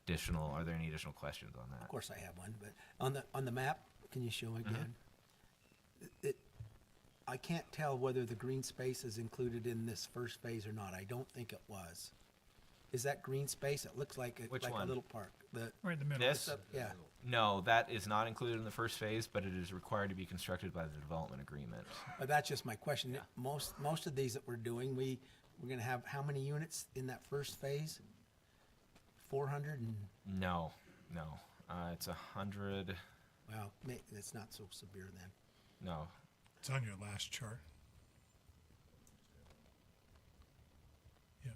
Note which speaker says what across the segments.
Speaker 1: are there any additional questions on that?
Speaker 2: Of course I have one, but on the map, can you show again? I can't tell whether the green space is included in this first phase or not. I don't think it was. Is that green space? It looks like
Speaker 1: Which
Speaker 2: a
Speaker 1: one?
Speaker 2: little park.
Speaker 3: Right in the middle.
Speaker 1: This?
Speaker 2: Yeah.
Speaker 1: No, that is not included in the first phase, but it is required to be constructed by the development agreement.
Speaker 2: But that's just my question.
Speaker 1: Yeah.
Speaker 2: Most of these that we're doing, we're going to have how many units in that first phase? 400 and,
Speaker 1: No. It's 100.
Speaker 2: well, it's not so severe then.
Speaker 1: No.
Speaker 3: It's on your last chart. Yep.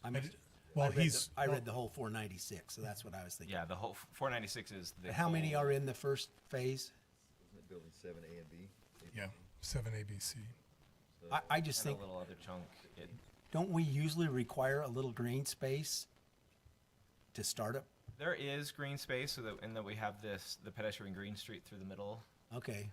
Speaker 2: I
Speaker 3: I
Speaker 2: mean,
Speaker 3: did- well,
Speaker 2: I read the whole 496, so that's what I was thinking.
Speaker 1: Yeah, the whole 496 is the.
Speaker 2: But how many
Speaker 1: whole-
Speaker 2: are in the first phase?
Speaker 4: Isn't it building 7A and B?
Speaker 3: Yeah, 7 ABC.
Speaker 2: I just
Speaker 1: And
Speaker 2: think,
Speaker 1: a little other chunk.
Speaker 2: don't we usually require a little green space to start up?
Speaker 1: There is green space, in that we have the pedestrian green street through the middle.
Speaker 2: Okay,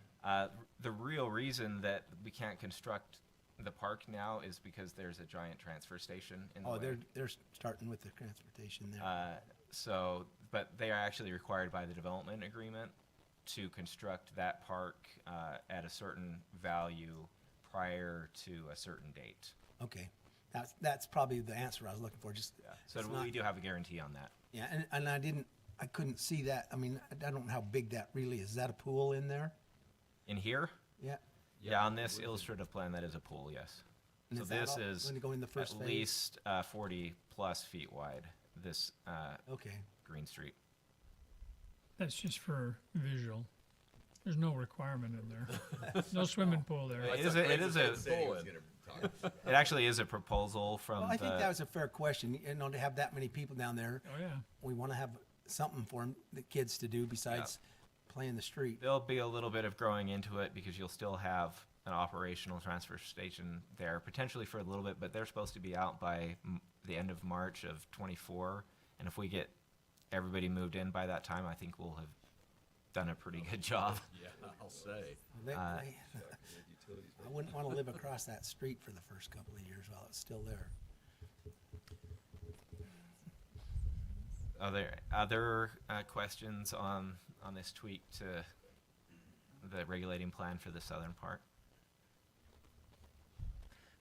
Speaker 1: The real reason that we can't construct the park now is because there's a giant transfer station in the way.
Speaker 2: they're starting with the transportation there.
Speaker 1: But they are actually required by the development agreement to construct that park at a certain value prior to a certain date.
Speaker 2: Okay, that's probably the answer I was looking for, just.
Speaker 1: So
Speaker 2: it's
Speaker 1: we
Speaker 2: not-
Speaker 1: do have a guarantee on that.
Speaker 2: Yeah, and I couldn't see that. I mean, I don't know how big that really is. Is that a pool in there?
Speaker 1: In here?
Speaker 2: Yeah.
Speaker 1: Yeah, on this illustrative plan, that is a pool, yes.
Speaker 2: And
Speaker 1: So
Speaker 2: is that
Speaker 1: this
Speaker 2: all
Speaker 1: is
Speaker 2: gonna go in the first
Speaker 1: at
Speaker 2: phase?
Speaker 1: least 40 plus feet wide, this
Speaker 2: Okay,
Speaker 1: Green Street.
Speaker 3: That's just for visual. There's no requirement in there. No swimming pool there.
Speaker 1: It is it actually is a proposal from
Speaker 2: well, I think
Speaker 1: the,
Speaker 2: that was a fair question, to have that many people down there.
Speaker 3: Oh, yeah.
Speaker 2: We want to have something for the kids to do besides playing the street.
Speaker 1: there'll be a little bit of growing into it because you'll still have an operational transfer station there, potentially for a little bit, but they're supposed to be out by the end of March of 24. And if we get everybody moved in by that time, I think we'll have done a pretty good job.
Speaker 4: Yeah, I'll say.
Speaker 2: I wouldn't want to live across that street for the first couple of years while it's still there.
Speaker 1: Are there other questions on this tweak to the regulating plan for the southern part?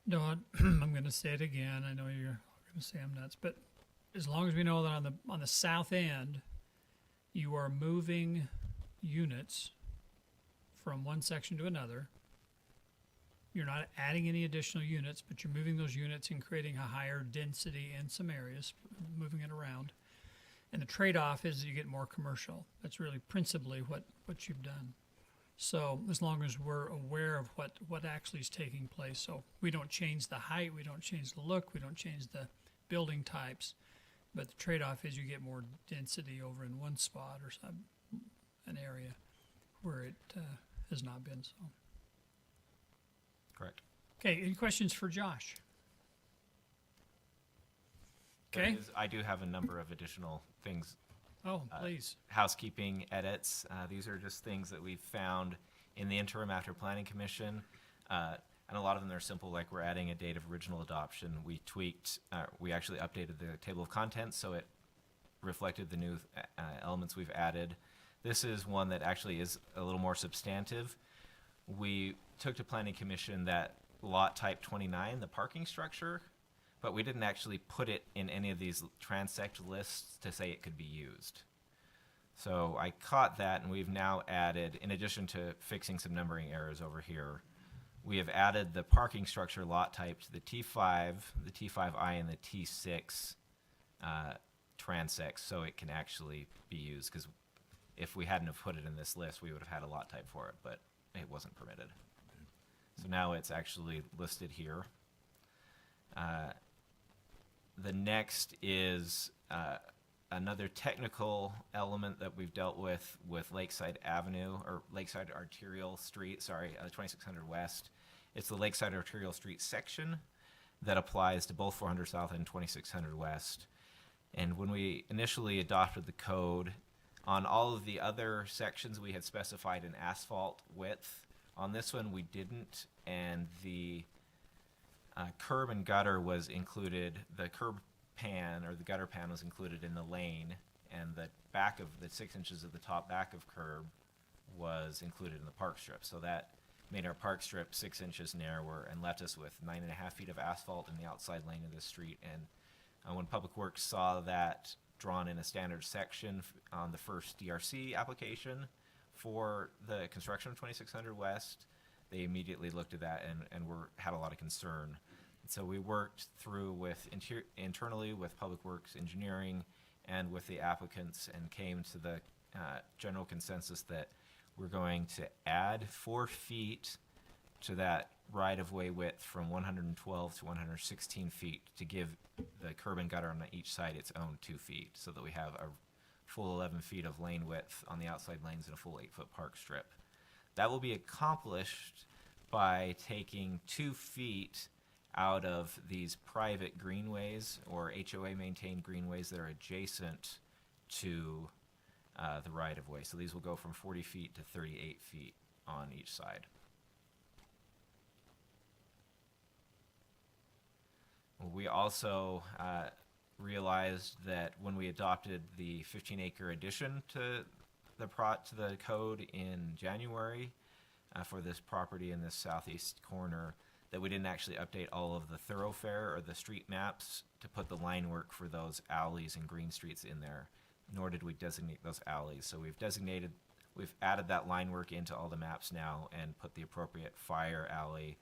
Speaker 3: No, I'm going to say it again. I know you're going to say I'm nuts, but as long as we know that on the south end, you are moving units from one section to another. You're not adding any additional units, but you're moving those units and creating a higher density in some areas, moving it around. And the trade-off is you get more commercial. That's really principally what you've done. So as long as we're aware of what actually is taking place, so we don't change the height, we don't change the look, we don't change the building types, but the trade-off is you get more density over in one spot or an area where it has not been so.
Speaker 1: Correct.
Speaker 3: Okay, any questions for Josh?
Speaker 1: There
Speaker 3: Okay.
Speaker 1: I do have a number of additional things,
Speaker 3: Oh, please.
Speaker 1: housekeeping edits. These are just things that we've found in the interim after Planning Commission. And a lot of them are simple, like we're adding a date of original adoption. We actually updated the table of contents so it reflected the new elements we've added. This is one that actually is a little more substantive. We took to Planning Commission that lot type 29, the parking structure, but we didn't actually put it in any of these transect lists to say it could be used. So I caught that, and we've now added, in addition to fixing some numbering errors over here, we have added the parking structure lot type to the T5, the T5I, and the T6 transects, so it can actually be used, because if we hadn't have put it in this list, we would have had a lot type for it, but it wasn't permitted. So now it's actually listed here. The next is another technical element that we've dealt with Lakeside Avenue, or Lakeside Arterial Street, 2600 West. It's the Lakeside Arterial Street section that applies to both 400 South and 2600 West. And when we initially adopted the code, on all of the other sections we had specified an asphalt width. On this one we didn't, and the curb and gutter was included. The curb pan, or the gutter pan, was included in the lane, and the back of the 6 inches of the top back of curb was included in the park strip. So that made our park strip 6 inches narrower and left us with 9.5 feet of asphalt in the outside lane of the street. And when Public Works saw that drawn in a standard section on the first DRC application for the construction of 2600 West, they immediately looked at that and had a lot of concern. So we worked through with internally with Public Works Engineering and with the applicants, and came to the general consensus that we're going to add 4 feet to that right-of-way width from 112 to 116 feet to give the curb and gutter on each side its own 2 feet, so that we have a full 11 feet of lane width on the outside lanes and a full 8-foot park strip. That will be accomplished by taking 2 feet out of these private greenways or HOA maintained greenways that are adjacent to the right-of-way. So these will go from 40 feet to 38 feet on each side. We also realized that when we adopted the 15-acre addition to the code in January for this property in this southeast corner, that we didn't actually update all of the thoroughfare or the street maps to put the line work for those alleys and green streets in there, nor did we designate those alleys. So we've added that line work into all the maps now and put the appropriate fire alley,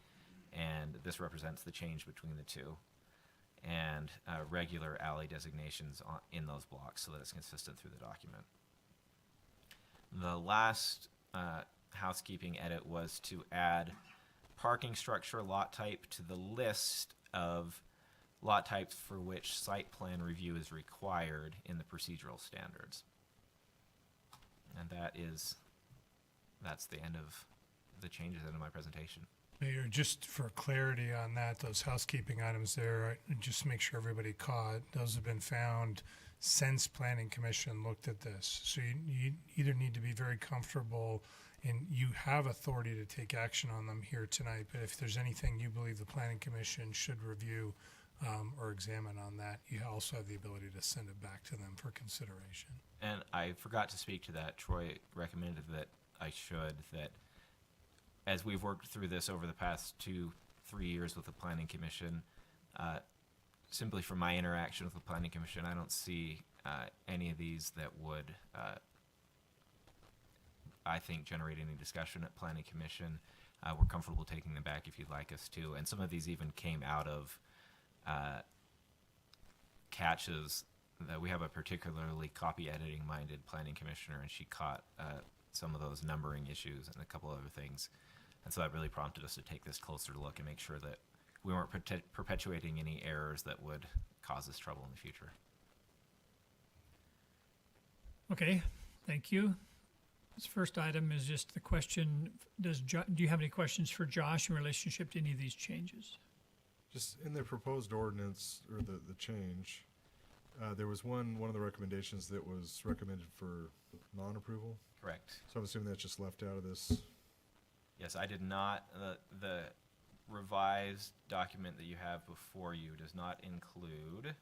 Speaker 1: and this represents the change between the two, and regular alley designations in those blocks so that it's consistent through the document. The last housekeeping edit was to add parking structure lot type to the list of lot types for which site plan review is required in the procedural standards. And that's the end of the changes into my presentation.
Speaker 5: Mayor, just for clarity on that, those housekeeping items there, just make sure everybody caught, those have been found since Planning Commission looked at this. So you either need to be very comfortable and you have authority to take action on them here tonight, but if there's anything you believe the Planning Commission should review or examine on that, you also have the ability to send it back to them for consideration.
Speaker 1: And I forgot to speak to that. Troy recommended that I should, that as we've worked through this over the past 2-3 years with the Planning Commission, simply from my interaction with the Planning Commission, I don't see any of these that would, I think, generate any discussion at Planning Commission. We're comfortable taking them back if you'd like us to. And some of these even came out of catches that we have a particularly copy editing minded planning commissioner, and she caught some of those numbering issues and a couple other things. And so that really prompted us to take this closer look and make sure that we weren't perpetuating any errors that would cause us trouble in the future.
Speaker 3: Okay, thank you. This first item is just the question, do you have any questions for Josh in relationship to any of these changes?
Speaker 6: Just in the proposed ordinance, or the change, there was one of the recommendations that was recommended for non-approval.
Speaker 1: Correct.
Speaker 6: So I'm assuming that's just left out of this.
Speaker 1: Yes, I did not. The revised document that you have before you does not include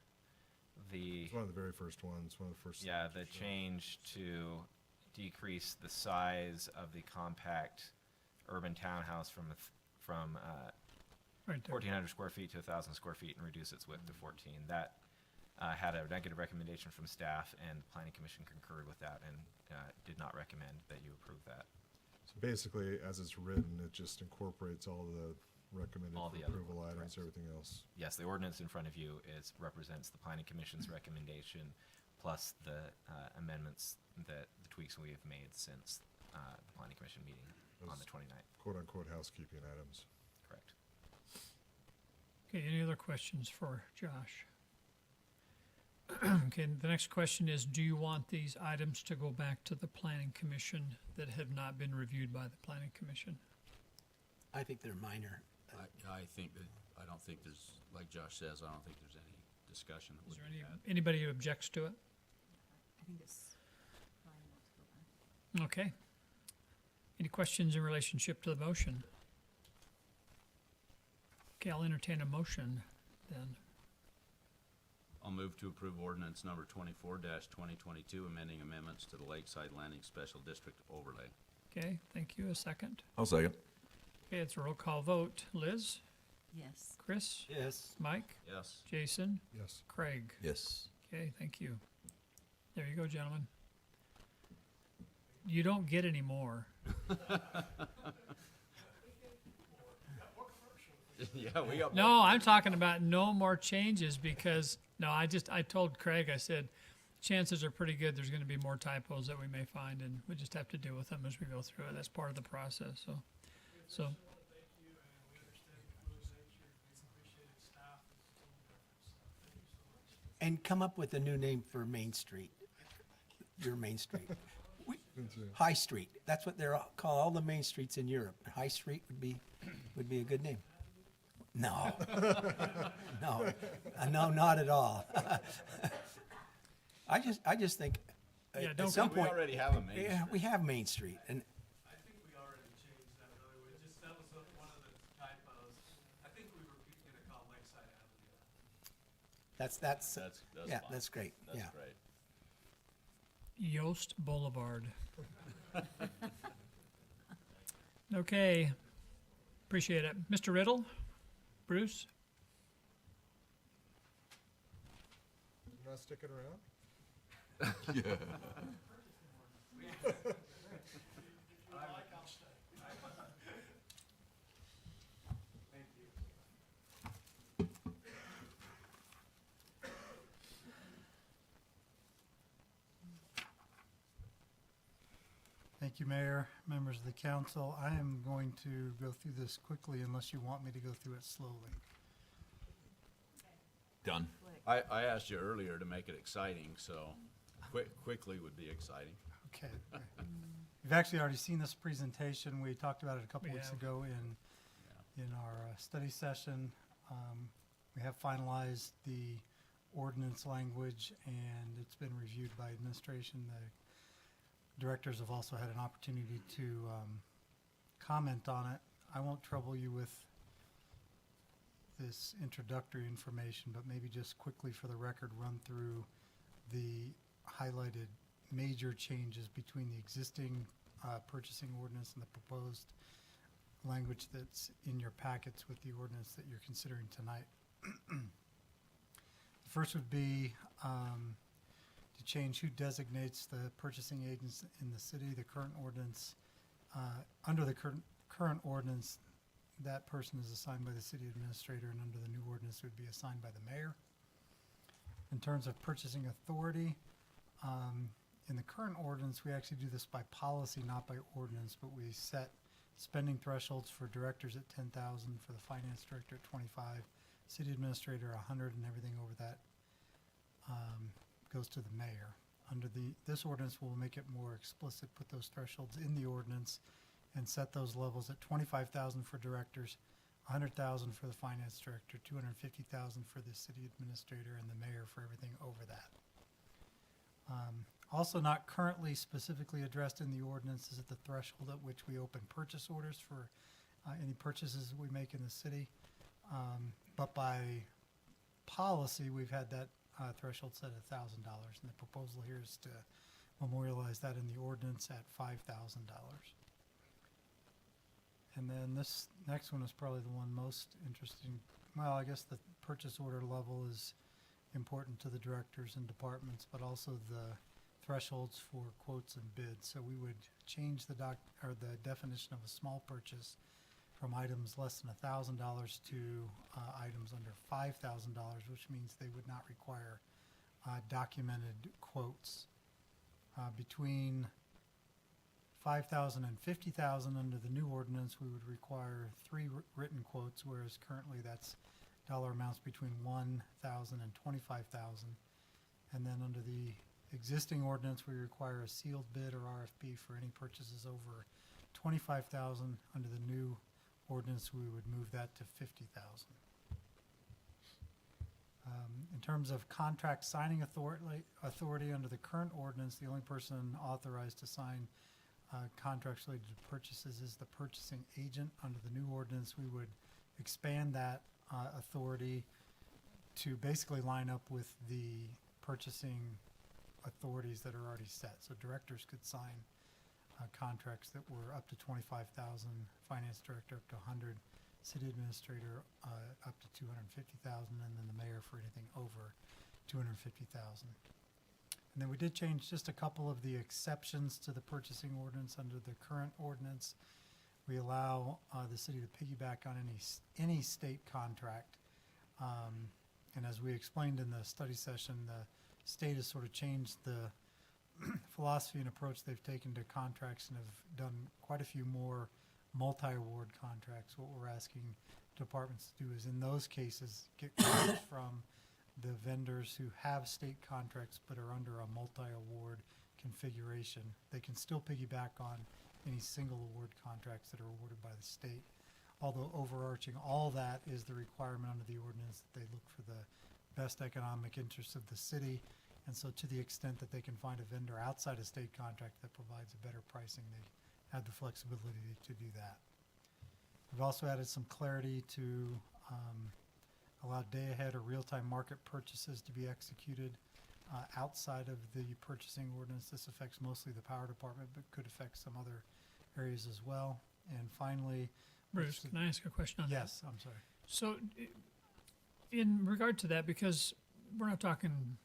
Speaker 1: the
Speaker 6: It's one of the very first ones, one of the first.
Speaker 1: the change to decrease the size of the compact urban townhouse from
Speaker 3: Right there.
Speaker 1: 1,400 square feet to 1,000 square feet and reduce its width to 14. That had a negative recommendation from staff, and the Planning Commission concurred with that and did not recommend that you approve that.
Speaker 6: So basically, as it's written, it just incorporates all the recommended
Speaker 1: All
Speaker 6: for
Speaker 1: the other-
Speaker 6: approval items,
Speaker 1: correct.
Speaker 6: everything else.
Speaker 1: Yes, the ordinance in front of you represents the Planning Commission's recommendation plus the amendments, the tweaks we have made since the Planning Commission meeting on the 29th.
Speaker 6: Quote-unquote housekeeping items.
Speaker 1: Correct.
Speaker 3: Okay, any other questions for Josh? Okay, the next question is, do you want these items to go back to the Planning Commission that have not been reviewed by the Planning Commission?
Speaker 2: I think they're minor.
Speaker 7: I think that, I don't think there's, like Josh says, I don't think there's any discussion that
Speaker 3: Is
Speaker 7: would
Speaker 3: there
Speaker 7: be had.
Speaker 3: anybody who objects to it?
Speaker 8: I think it's fine not to go back.
Speaker 3: Okay. Any questions in relationship to the motion? Okay, I'll entertain a motion then.
Speaker 7: I'll move to approve ordinance number 24-2022, amending amendments to the Lakeside Landing Special District overlay.
Speaker 3: Okay, thank you. A second.
Speaker 4: I'll second.
Speaker 3: Okay, it's a roll call vote. Liz,
Speaker 8: Yes.
Speaker 3: Chris,
Speaker 2: Yes.
Speaker 3: Mike,
Speaker 7: Yes.
Speaker 3: Jason,
Speaker 6: Yes.
Speaker 3: Craig.
Speaker 4: Yes.
Speaker 3: Okay, thank you. There you go, gentlemen. You don't get any more.
Speaker 7: Yeah, we got.
Speaker 3: No, I'm talking about no more changes because, no, I told Craig, I said, chances are pretty good there's going to be more typos that we may find, and we just have to deal with them as we go through it. That's part of the process, so.
Speaker 2: And come up with a new name for Main Street, your Main Street. High Street, that's what they're call all the main streets in Europe. High Street would be a good name. No, no, not at all. I just think
Speaker 3: Yeah,
Speaker 2: at
Speaker 3: don't
Speaker 2: some
Speaker 7: We
Speaker 2: point,
Speaker 7: already have a main.
Speaker 2: yeah, we have Main Street, and
Speaker 9: I think we already changed that, in other words, just, that was one of the typos. I think we were gonna call Lakeside Avenue.
Speaker 2: that's yeah,
Speaker 7: fine.
Speaker 2: that's great.
Speaker 7: That's
Speaker 2: Yeah.
Speaker 7: great.
Speaker 3: Yost Boulevard. Okay, appreciate it. Mr. Riddle, Bruce?
Speaker 6: You're not sticking around?
Speaker 10: Thank you, Mayor, members of the council. I am going to go through this quickly unless you want me to go through it slowly.
Speaker 4: Done.
Speaker 7: I asked you earlier to make it exciting, so quickly would be exciting.
Speaker 10: Okay. You've actually already seen this presentation. We talked about it a couple
Speaker 3: We
Speaker 10: weeks
Speaker 3: have.
Speaker 10: ago in our study session. We have finalized the ordinance language, and it's been reviewed by administration. The directors have also had an opportunity to comment on it. I won't trouble you with this introductory information, but maybe just quickly for the record, run through the highlighted major changes between the existing purchasing ordinance and the proposed language that's in your packets with the ordinance that you're considering tonight. The first would be to change who designates the purchasing agents in the city. The current ordinance, under the current ordinance, that person is assigned by the city administrator, and under the new ordinance would be assigned by the mayor. In terms of purchasing authority, in the current ordinance, we actually do this by policy, not by ordinance, but we set spending thresholds for directors at 10,000, for the finance director at 25, city administrator 100, and everything over that goes to the mayor. Under this ordinance, we'll make it more explicit, put those thresholds in the ordinance, and set those levels at 25,000 for directors, 100,000 for the finance director, 250,000 for the city administrator, and the mayor for everything over that. Also not currently specifically addressed in the ordinance is at the threshold at which we open purchase orders for any purchases that we make in the city. But by policy, we've had that threshold set at $1,000, and the proposal here is to memorialize that in the ordinance at $5,000. And then this next one is probably the one most interesting. Well, I guess the purchase order level is important to the directors and departments, but also the thresholds for quotes and bids. So we would change the definition of a small purchase from items less than $1,000 to items under $5,000, which means they would not require documented quotes. Between 5,000 and 50,000 under the new ordinance, we would require 3 written quotes, whereas currently that's dollar amounts between 1,000 and 25,000. And then under the existing ordinance, we require a sealed bid or RFP for any purchases over 25,000. Under the new ordinance, we would move that to 50,000. In terms of contract signing authority under the current ordinance, the only person authorized to sign contracts related to purchases is the purchasing agent. Under the new ordinance, we would expand that authority to basically line up with the purchasing authorities that are already set. So directors could sign contracts that were up to 25,000, finance director up to 100, city administrator up to 250,000, and then the mayor for anything over 250,000. And then we did change just a couple of the exceptions to the purchasing ordinance under the current ordinance. We allow the city to piggyback on any state contract. And as we explained in the study session, the state has sort of changed the philosophy and approach they've taken to contracts and have done quite a few more multi-award contracts. What we're asking departments to do is in those cases get quotes from the vendors who have state contracts but are under a multi-award configuration. They can still piggyback on any single award contracts that are awarded by the state. Although overarching all that is the requirement under the ordinance that they look for the best economic interests of the city. And so to the extent that they can find a vendor outside a state contract that provides a better pricing, they have the flexibility to do that. We've also added some clarity to allow day-ahead or real-time market purchases to be executed outside of the purchasing ordinance. This affects mostly the power department, but could affect some other areas as well. And finally,
Speaker 3: Bruce, can I ask a question on that?
Speaker 10: yes, I'm sorry.
Speaker 3: So, in regard to that, because we're not talking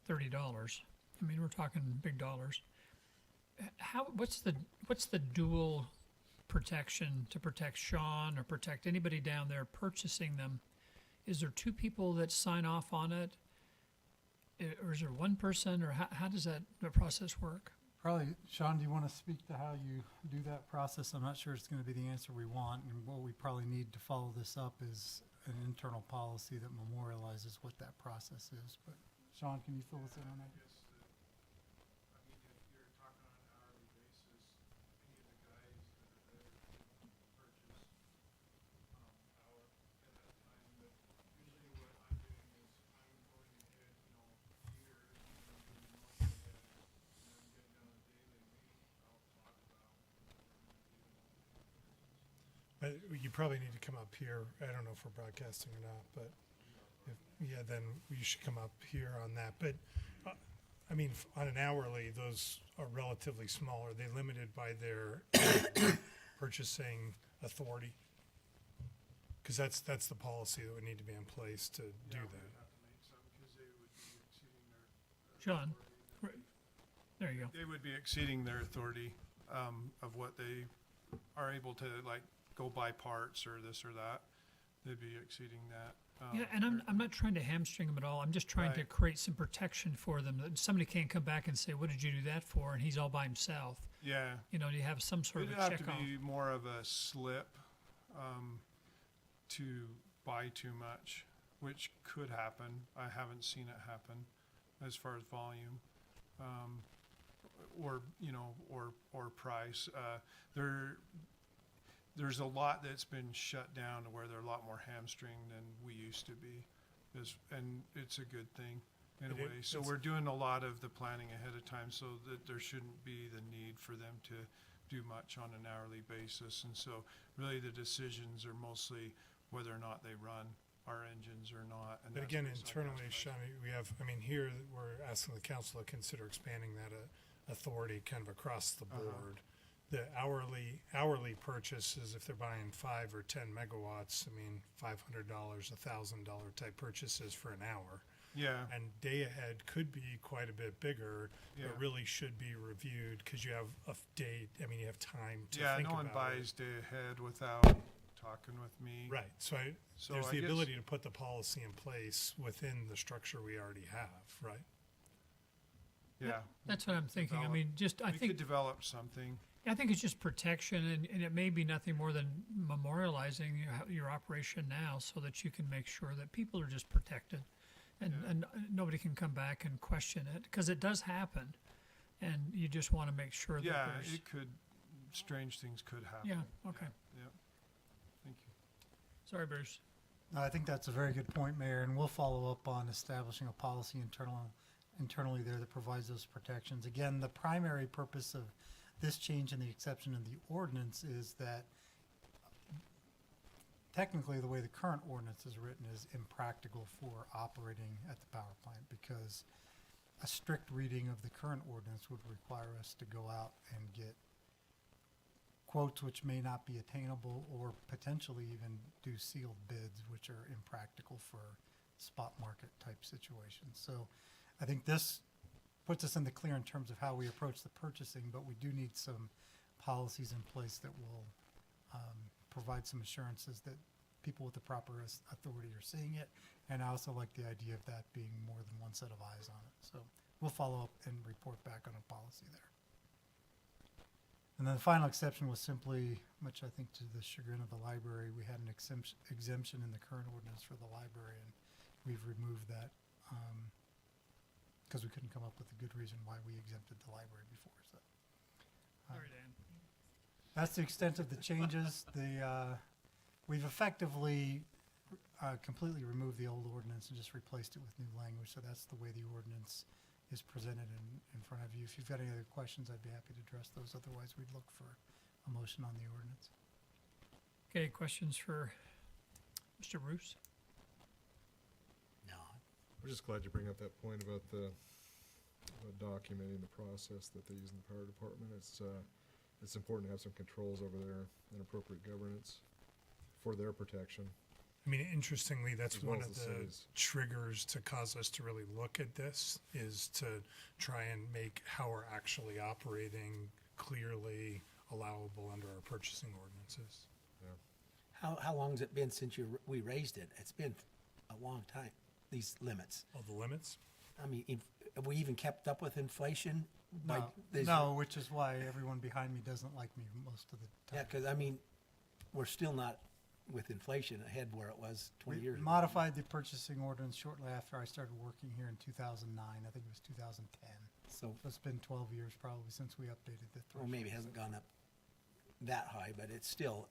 Speaker 3: $30, I mean, we're talking big dollars. What's the dual protection to protect Sean or protect anybody down there purchasing them? Is there two people that sign off on it, or is there one person, or how does the process work?
Speaker 10: Probably, Sean, do you want to speak to how you do that process? I'm not sure it's going to be the answer we want, and what we probably need to follow this up is an internal policy that memorializes what that process is. But Sean, can you fill us in on that?
Speaker 9: Guess that, I mean, if you're talking on an hourly basis, any of the guys that are there can purchase, power at that time, but usually what I'm doing is I'm going ahead, here, and I'm doing monthly ahead, and then getting down a daily meet, I'll talk about what we're gonna do.
Speaker 5: But you probably need to come up here. I don't know if we're broadcasting or not, but yeah, then you should come up here on that. But I mean, on an hourly, those are relatively small. Are they limited by their purchasing authority? Because that's the policy that would need to be in place to do
Speaker 9: We'd
Speaker 5: that.
Speaker 9: have to make some, because they would be exceeding their.
Speaker 3: John, there you go.
Speaker 9: They would be exceeding their authority, of what they are able to, like, go buy parts or this or that. They'd be exceeding that.
Speaker 3: Yeah, and I'm not trying to hamstring them at all. I'm just trying to
Speaker 9: Right.
Speaker 3: create some protection for them. That somebody can't come back and say, "What did you do that for?" And he's all by himself.
Speaker 9: Yeah.
Speaker 3: You know, you have some sort
Speaker 9: It'd
Speaker 3: of a
Speaker 9: have
Speaker 3: check
Speaker 9: to
Speaker 3: off.
Speaker 9: be more of a slip, to buy too much, which could happen. I haven't seen it happen as far as volume, or, or price. There's a lot that's been shut down to where they're a lot more hamstringed than we used to be, and it's a good thing in a
Speaker 5: It is-
Speaker 9: way. So
Speaker 5: it's-
Speaker 9: we're doing a lot of the planning ahead of time so that there shouldn't be the need for them to do much on an hourly basis. And so really the decisions are mostly whether or not they run our engines or not. And
Speaker 5: But
Speaker 9: that's
Speaker 5: again,
Speaker 9: based on
Speaker 5: internally,
Speaker 9: gas
Speaker 5: Sean,
Speaker 9: price.
Speaker 5: we have, I mean, here, we're asking the council to consider expanding that authority kind of across the board. The hourly purchases, if they're buying 5 or 10 megawatts, I mean, $500, $1,000 type purchases for an hour.
Speaker 9: Yeah,
Speaker 5: And day ahead could be quite a bit bigger,
Speaker 9: Yeah.
Speaker 5: but really should be reviewed because you have a day, I mean, you have time to
Speaker 9: yeah,
Speaker 5: think
Speaker 9: no
Speaker 5: about
Speaker 9: one
Speaker 5: it.
Speaker 9: buys day ahead without talking with me.
Speaker 5: Right, so
Speaker 9: So
Speaker 5: there's
Speaker 9: I
Speaker 5: the
Speaker 9: guess-
Speaker 5: ability to put the policy in place within the structure we already have, right?
Speaker 9: Yeah.
Speaker 3: That's what I'm thinking. I
Speaker 9: develop-
Speaker 3: mean, just I
Speaker 9: We
Speaker 3: think
Speaker 9: could develop something.
Speaker 3: I think it's just protection, and it may be nothing more than memorializing your operation now, so that you can make sure that people are just protected, and nobody can come back and question it, because it does happen, and you just want to make sure that
Speaker 9: Yeah,
Speaker 3: there's.
Speaker 9: it could, strange things could happen.
Speaker 3: Yeah. Okay.
Speaker 9: Yeah. Thank you.
Speaker 3: Sorry, Bruce.
Speaker 10: No, I think that's a very good point, Mayor, and we'll follow up on establishing a policy internally there that provides those protections. Again, the primary purpose of this change in the exception in the ordinance is that technically, the way the current ordinance is written is impractical for operating at the power plant because a strict reading of the current ordinance would require us to go out and get quotes which may not be attainable or potentially even do sealed bids, which are impractical for spot market type situations. So I think this puts us in the clear in terms of how we approach the purchasing, but we do need some policies in place that will provide some assurances that people with the proper authority are seeing it. And I also like the idea of that being more than one set of eyes on it. So we'll follow up and report back on a policy there. And then the final exception was simply, much I think to the chagrin of the library, we had an exemption in the current ordinance for the library, and we've removed that because we couldn't come up with a good reason why we exempted the library before. So
Speaker 3: Sorry, Dan.
Speaker 10: that's the extent of the changes. We've effectively completely removed the old ordinance and just replaced it with new language. So that's the way the ordinance is presented in front of you. If you've got any other questions, I'd be happy to address those. Otherwise, we'd look for a motion on the ordinance.
Speaker 3: Okay, questions for Mr. Bruce?
Speaker 2: No.
Speaker 6: We're just glad you bring up that point about the documenting the process that they use in the power department. It's important to have some controls over there and appropriate governance for their protection.
Speaker 5: I mean, interestingly, that's
Speaker 6: As well
Speaker 5: one
Speaker 6: as
Speaker 5: of
Speaker 6: the
Speaker 5: the
Speaker 6: cities.
Speaker 5: triggers to cause us to really look at this is to try and make how we're actually operating clearly allowable under our purchasing ordinances.
Speaker 2: How long has it been since we raised it? It's been a long time, these limits.
Speaker 5: All the limits?
Speaker 2: I mean, have we even kept up with inflation? by
Speaker 10: No,
Speaker 2: these-
Speaker 10: no, which is why everyone behind me doesn't like me most of the
Speaker 2: Yeah,
Speaker 10: time.
Speaker 2: because, I mean, we're still not with inflation ahead where it was 20
Speaker 10: We
Speaker 2: years ago.
Speaker 10: modified the purchasing ordinance shortly after I started working here in 2009. I think it was 2010.
Speaker 2: So,
Speaker 10: So it's been 12 years probably since we updated the
Speaker 2: well,
Speaker 10: threshold.
Speaker 2: maybe it hasn't gone up that high, but it's still,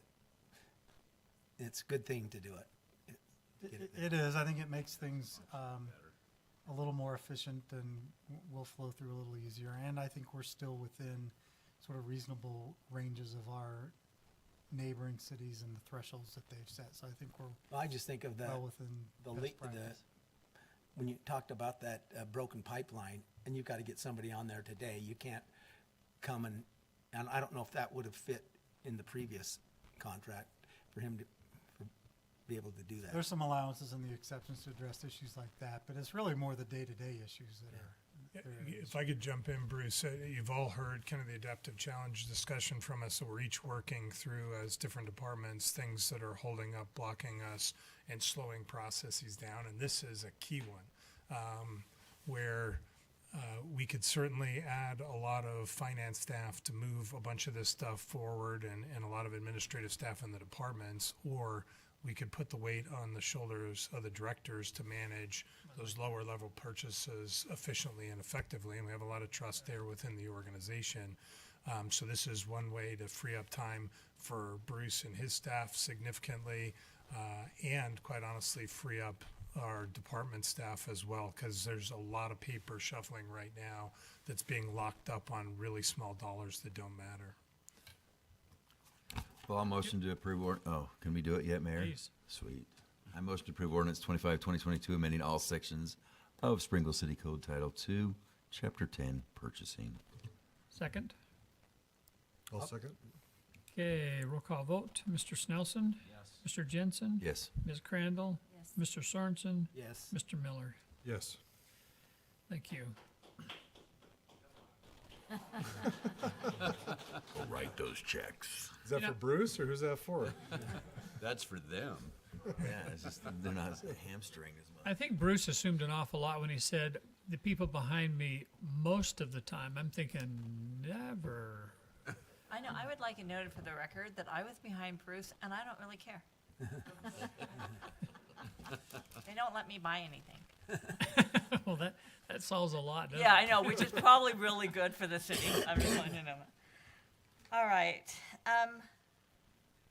Speaker 2: it's a good thing to do it. Get it
Speaker 10: It is. I think it makes things a little more efficient and will flow through a little easier. And I think we're still within sort of reasonable ranges of our neighboring cities and the thresholds that they've set. So I think we're
Speaker 2: Well, I just think of
Speaker 10: well within best practice.
Speaker 2: when you talked about that broken pipeline, and you've got to get somebody on there today, you can't come and I don't know if that would have fit in the previous contract for him to be able to do that.
Speaker 10: There's some allowances in the exceptions to address issues like that, but it's really more the day-to-day issues that are.
Speaker 5: If I could jump in, Bruce, you've all heard kind of the adaptive challenge discussion from us, so we're each working through as different departments, things that are holding up, blocking us, and slowing processes down, and this is a key one, where we could certainly add a lot of finance staff to move a bunch of this stuff forward and a lot of administrative staff in the departments, or we could put the weight on the shoulders of the directors to manage those lower level purchases efficiently and effectively. And we have a lot of trust there within the organization. So this is one way to free up time for Bruce and his staff significantly, and quite honestly, free up our department staff as well, because there's a lot of paper shuffling right now that's being locked up on really small dollars that don't matter.
Speaker 4: Well, I'll motion to approve, can we do it yet, Mayor?
Speaker 3: Please.
Speaker 4: Sweet. I motion to approve ordinance 25, 2022, amending all sections of Springville City Code Title II, Chapter 10, Purchasing.
Speaker 3: Second?
Speaker 6: I'll second.
Speaker 3: Okay, roll call vote. Mr. Snelson?
Speaker 1: Yes.
Speaker 3: Mr. Jensen?
Speaker 4: Yes.
Speaker 3: Ms. Crandall?
Speaker 8: Yes.
Speaker 3: Mr. Sorensen?
Speaker 2: Yes.
Speaker 3: Mr. Miller?
Speaker 6: Yes.
Speaker 3: Thank you.
Speaker 4: Write those checks.
Speaker 6: Is that
Speaker 3: You
Speaker 6: for
Speaker 3: know-
Speaker 6: Bruce or who's that for?
Speaker 7: That's for them.
Speaker 4: Yeah, it's just, they're not hamstring as much.
Speaker 3: I think Bruce assumed an awful lot when he said, the people behind me most of the time. I'm thinking, never.
Speaker 8: I know, I would like it noted for the record that I was behind Bruce and I don't really care. They don't let me buy anything.
Speaker 3: Well, that solves a lot, doesn't
Speaker 8: Yeah,
Speaker 3: it?
Speaker 8: I know, which is probably really good for the city. I'm just letting you know. All right.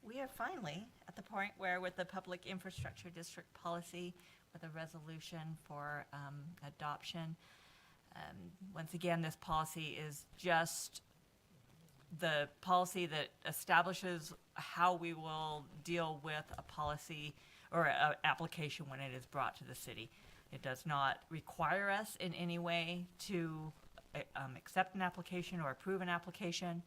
Speaker 8: We are finally at the point where with the Public Infrastructure District policy, with a resolution for adoption. Once again, this policy is just the policy that establishes how we will deal with a policy or an application when it is brought to the city. It does not require us in any way to accept an application or approve an application.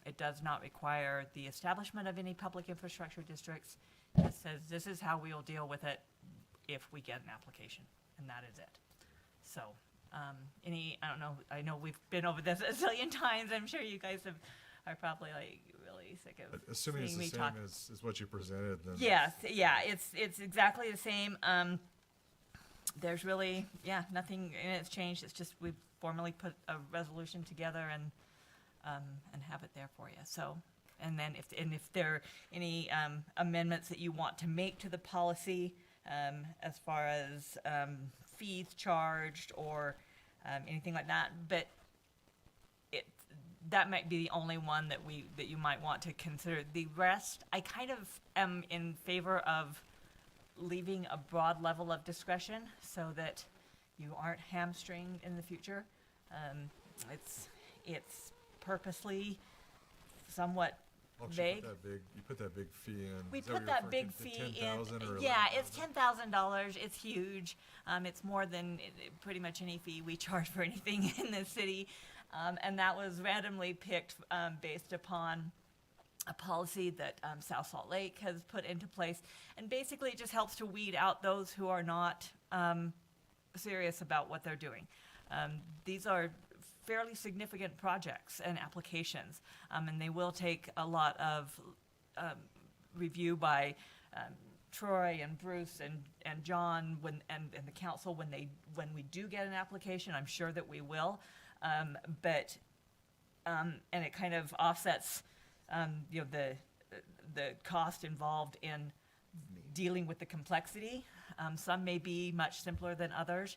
Speaker 8: It does not require the establishment of any public infrastructure districts. It says this is how we will deal with it if we get an application, and that is it. So, I don't know, I know we've been over this a zillion times. I'm sure you guys are probably like really sick of
Speaker 6: Assuming it's
Speaker 8: seeing
Speaker 6: the
Speaker 8: me talk.
Speaker 6: same as what you presented, then.
Speaker 8: Yes, yeah, it's exactly the same. There's really, nothing in it's changed. It's just we've formally put a resolution together and have it there for you. So, and then if there are any amendments that you want to make to the policy, as far as fees charged or anything like that, but that might be the only one that you might want to consider. The rest, I kind of am in favor of leaving a broad level of discretion so that you aren't hamstringed in the future. It's purposely somewhat vague.
Speaker 6: You put that big fee in.
Speaker 8: We
Speaker 6: Is that
Speaker 8: put
Speaker 6: what
Speaker 8: that
Speaker 6: you're
Speaker 8: big
Speaker 6: referring to,
Speaker 8: fee
Speaker 6: the
Speaker 8: in.
Speaker 6: 10,000 or
Speaker 8: Yeah,
Speaker 6: 11,000?
Speaker 8: it's $10,000. It's huge. It's more than pretty much any fee we charge for anything in the city. And that was randomly picked based upon a policy that South Salt Lake has put into place. And basically it just helps to weed out those who are not serious about what they're doing. These are fairly significant projects and applications, and they will take a lot of review by Troy and Bruce and John and the council when we do get an application. I'm sure that we will, but and it kind of offsets the cost involved in dealing with the complexity. Some may be much simpler than others.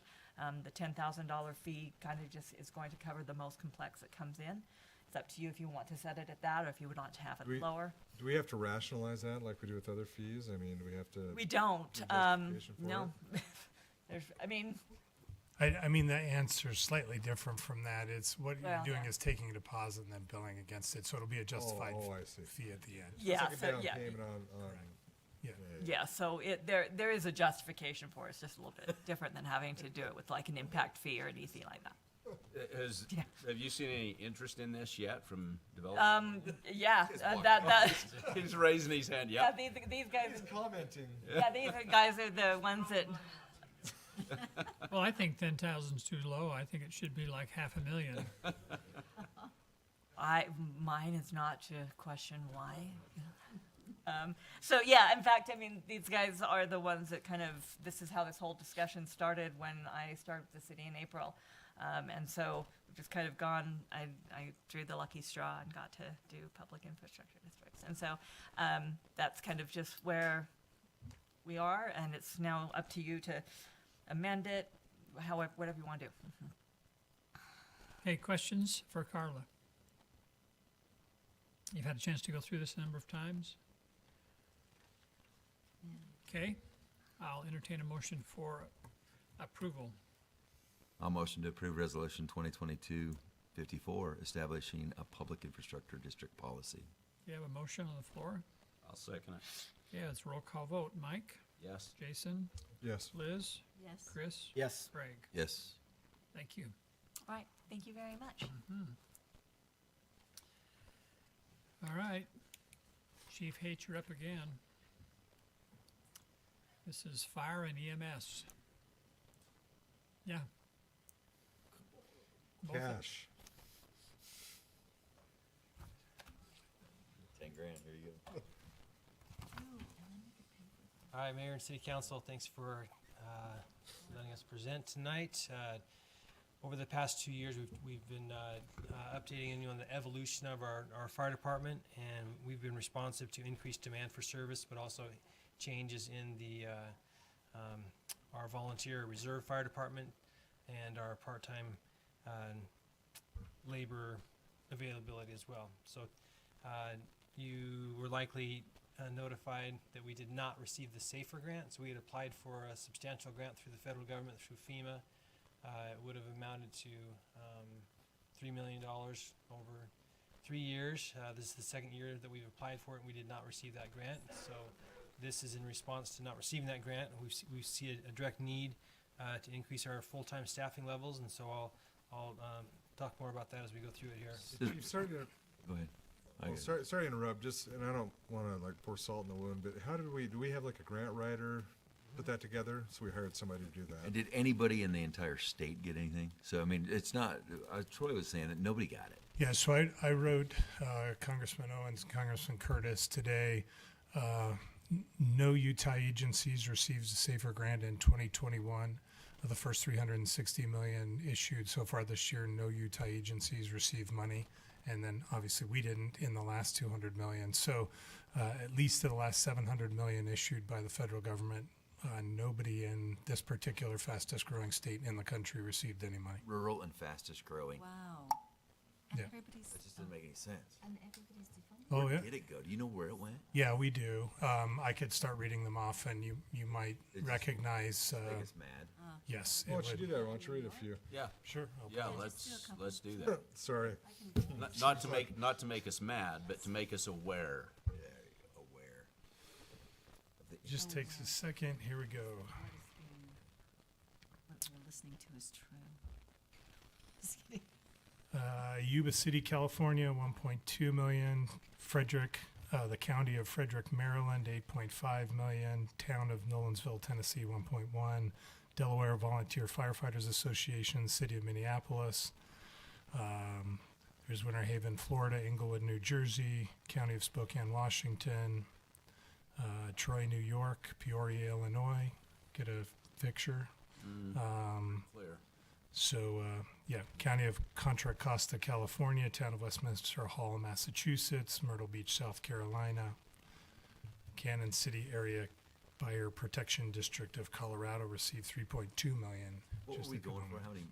Speaker 8: The $10,000 fee kind of just is going to cover the most complex that comes in. It's up to you if you want to set it at that or if you would want to have it lower.
Speaker 6: Do we have to rationalize that like we do with other fees? I mean, do we have to?
Speaker 8: We don't.
Speaker 6: justification for
Speaker 8: No.
Speaker 5: I mean, the answer is slightly different from that. It's what
Speaker 8: Well,
Speaker 5: you're doing
Speaker 8: yeah.
Speaker 5: is taking a deposit and then billing against it, so it'll be a justified
Speaker 6: I see.
Speaker 5: fee at the end.
Speaker 8: Yeah,
Speaker 6: It's like a
Speaker 8: so,
Speaker 6: down
Speaker 8: yeah.
Speaker 6: payment on.
Speaker 5: Yeah.
Speaker 8: Yeah, so there is a justification for it. It's just a little bit different than having to do it with like an impact fee or anything like that. Yeah.
Speaker 7: Have you seen any interest in this yet from developers?
Speaker 8: Yeah, that
Speaker 7: He's raising his hand,
Speaker 8: yeah,
Speaker 7: yep.
Speaker 8: these guys,
Speaker 6: Commenting.
Speaker 8: these guys are the ones that,
Speaker 3: Well, I think 10,000 is too low. I think it should be like $500,000.
Speaker 8: mine is not to question why. So yeah, in fact, I mean, these guys are the ones that this is how this whole discussion started when I started the city in April. And so we've just kind of gone, I drew the lucky straw and got to do public infrastructure districts. And so that's kind of just where we are, and it's now up to you to amend it, however, whatever you want to do.
Speaker 3: Hey, questions for Carla? You've had a chance to go through this a number of times. Okay, I'll entertain a motion for approval.
Speaker 4: I'll motion to approve Resolution 2022-54, establishing a public infrastructure district policy.
Speaker 3: You have a motion on the floor.
Speaker 7: I'll second it.
Speaker 3: Yeah, it's roll call vote. Mike,
Speaker 7: Yes.
Speaker 3: Jason,
Speaker 6: Yes.
Speaker 3: Liz,
Speaker 8: Yes.
Speaker 3: Chris,
Speaker 2: Yes.
Speaker 3: Greg.
Speaker 4: Yes.
Speaker 3: Thank you.
Speaker 8: All right, thank you very much.
Speaker 3: All right, Chief H, you're up again. This is fire and EMS. Yeah. Both of-
Speaker 6: Cash.
Speaker 4: 10 grand, here you go.
Speaker 11: Hi, Mayor and City Council. Thanks for letting us present tonight. Over the past 2 years, we've been updating you on the evolution of our fire department, and we've been responsive to increased demand for service, but also changes in the our volunteer reserve fire department and our part-time labor availability as well. So you were likely notified that we did not receive the SAFER grant. So we had applied for a substantial grant through the federal government, through FEMA. It would have amounted to $3 million over 3 years. This is the second year that we've applied for it, and we did not receive that grant. So this is in response to not receiving that grant. We see a direct need to increase our full-time staffing levels, and so I'll talk more about that as we go through it here.
Speaker 6: Chief, sorry to,
Speaker 4: Go ahead. I
Speaker 6: well,
Speaker 4: got it.
Speaker 6: sorry to interrupt, just, and I don't wanna like pour salt in the wound, but how do we have like a grant writer put that together? So we hired somebody to do
Speaker 4: And
Speaker 6: that.
Speaker 4: did anybody in the entire state get anything? So, I mean, it's not, Troy was saying that nobody got it.
Speaker 5: Yeah, so I wrote Congressman Owens, Congressman Curtis today. No Utah agencies received a SAFER grant in 2021. Of the first 360 million issued so far this year, no Utah agencies received money. And then obviously we didn't in the last 200 million. So at least of the last 700 million issued by the federal government, nobody in this particular fastest growing state in the country received any money.
Speaker 4: Rural and fastest growing.
Speaker 12: Wow.
Speaker 5: Yeah.
Speaker 12: Everybody's,
Speaker 4: That just doesn't make any sense.
Speaker 12: and everybody's defunct.
Speaker 5: Oh, yeah.
Speaker 4: Where did it go? Do you know where it went?
Speaker 5: Yeah, we do. I could start reading them off and you might
Speaker 4: It just
Speaker 5: recognize,
Speaker 4: Make us mad.
Speaker 5: yes.
Speaker 6: Why
Speaker 5: it
Speaker 6: don't you
Speaker 5: would.
Speaker 6: do that? Why don't you read a few?
Speaker 7: Yeah,
Speaker 5: Sure.
Speaker 7: yeah, let's do that.
Speaker 6: Sorry.
Speaker 7: Not to make us mad, but to make us aware.
Speaker 4: There you go, aware. Of the
Speaker 5: Just takes a second. Here we go.
Speaker 12: What we're listening to is true. Just kidding.
Speaker 5: Yuba City, California, 1.2 million. Frederick, the county of Frederick, Maryland, 8.5 million. Town of Nolensville, Tennessee, 1.1. Delaware Volunteer Firefighters Association, City of Minneapolis. There's Winter Haven, Florida, Englewood, New Jersey, County of Spokane, Washington, Troy, New York, Peoria, Illinois. Get a picture.
Speaker 7: Clear.
Speaker 5: So, yeah, County of Contra Costa, California, Town of Westminster Hall, Massachusetts, Myrtle Beach, South Carolina, Cannon City Area Fire Protection District of Colorado received 3.2 million.
Speaker 4: What
Speaker 5: just
Speaker 4: were we
Speaker 5: a couple
Speaker 4: going for?
Speaker 5: months.
Speaker 4: How many?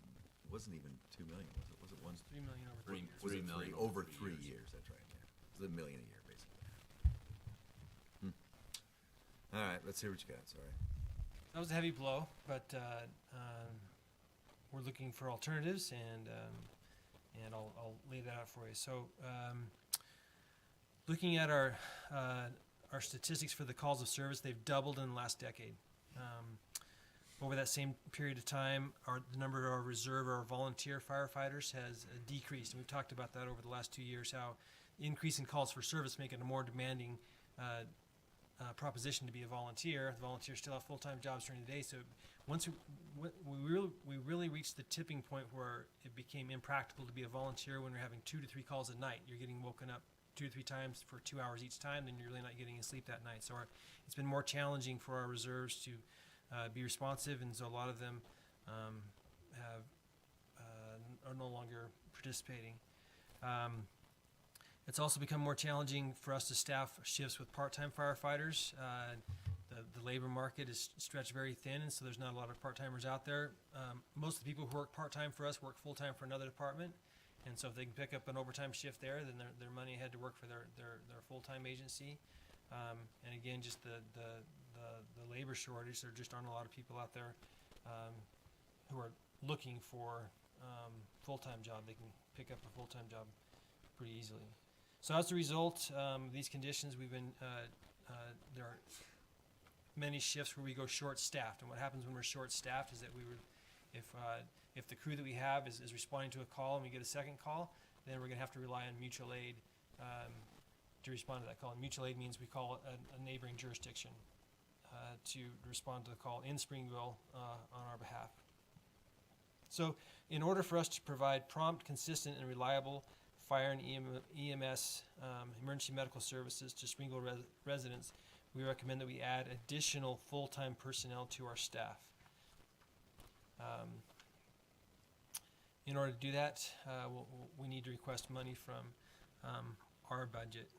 Speaker 4: Wasn't even 2 million, was it? Was it one?
Speaker 11: 3 million over
Speaker 7: Three,
Speaker 4: Was
Speaker 7: three
Speaker 4: it
Speaker 7: million
Speaker 4: over
Speaker 7: 3
Speaker 4: 3
Speaker 7: years.
Speaker 4: years. That's right. Yeah, it was $1 million a year, basically. All right, let's hear what you got. Sorry.
Speaker 11: That was a heavy blow, but we're looking for alternatives, and I'll lay that out for you. So, looking at our statistics for the calls of service, they've doubled in the last decade. Over that same period of time, the number of our reserve or volunteer firefighters has decreased, and we've talked about that over the last 2 years. How increase in calls for service make it a more demanding proposition to be a volunteer. The volunteers still have full-time jobs during the day, so once we really reached the tipping point where it became impractical to be a volunteer when you're having 2 to 3 calls at night. You're getting woken up 2 to 3 times for 2 hours each time, then you're really not getting any sleep that night. So it's been more challenging for our reserves to be responsive, and so a lot of them are no longer participating. It's also become more challenging for us to staff shifts with part-time firefighters. The labor market is stretched very thin, and so there's not a lot of part-timers out there. Most of the people who work part-time for us work full-time for another department, and so if they can pick up an overtime shift there, then they're money ahead to work for their full-time agency. And again, just the labor shortage, there just aren't a lot of people out there who are looking for full-time job. They can pick up a full-time job pretty easily. So as a result, these conditions, we've been there are many shifts where we go short-staffed, and what happens when we're short-staffed is that if the crew that we have is responding to a call and we get a second call, then we're going to have to rely on mutual aid to respond to that call. And mutual aid means we call a neighboring jurisdiction to respond to the call in Springville on our behalf. So in order for us to provide prompt, consistent, and reliable fire and EMS emergency medical services to Springville residents, we recommend that we add additional full-time personnel to our staff. In order to do that, we need to request money from our budget.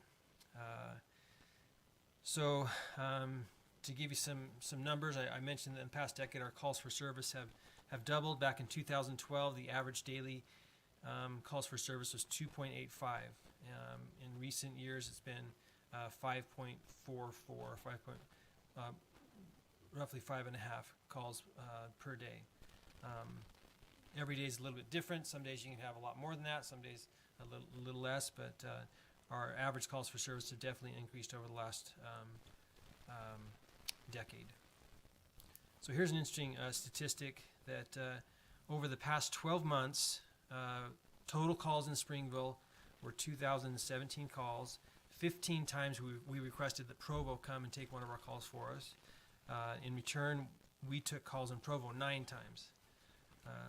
Speaker 11: So to give you some numbers, I mentioned that in the past decade our calls for service have doubled. Back in 2012, the average daily calls for service was 2.85. In recent years, it's been 5.44, roughly 5.5 calls per day. every day is a little bit different. Some days you can have a lot more than that, some days a little less, but our average calls for service have definitely increased over the last decade. So here's an interesting statistic that over the past 12 months, total calls in Springville were 2,017 calls. 15 times we requested that Provo come and take one of our calls for us. In return, we took calls in Provo 9 times.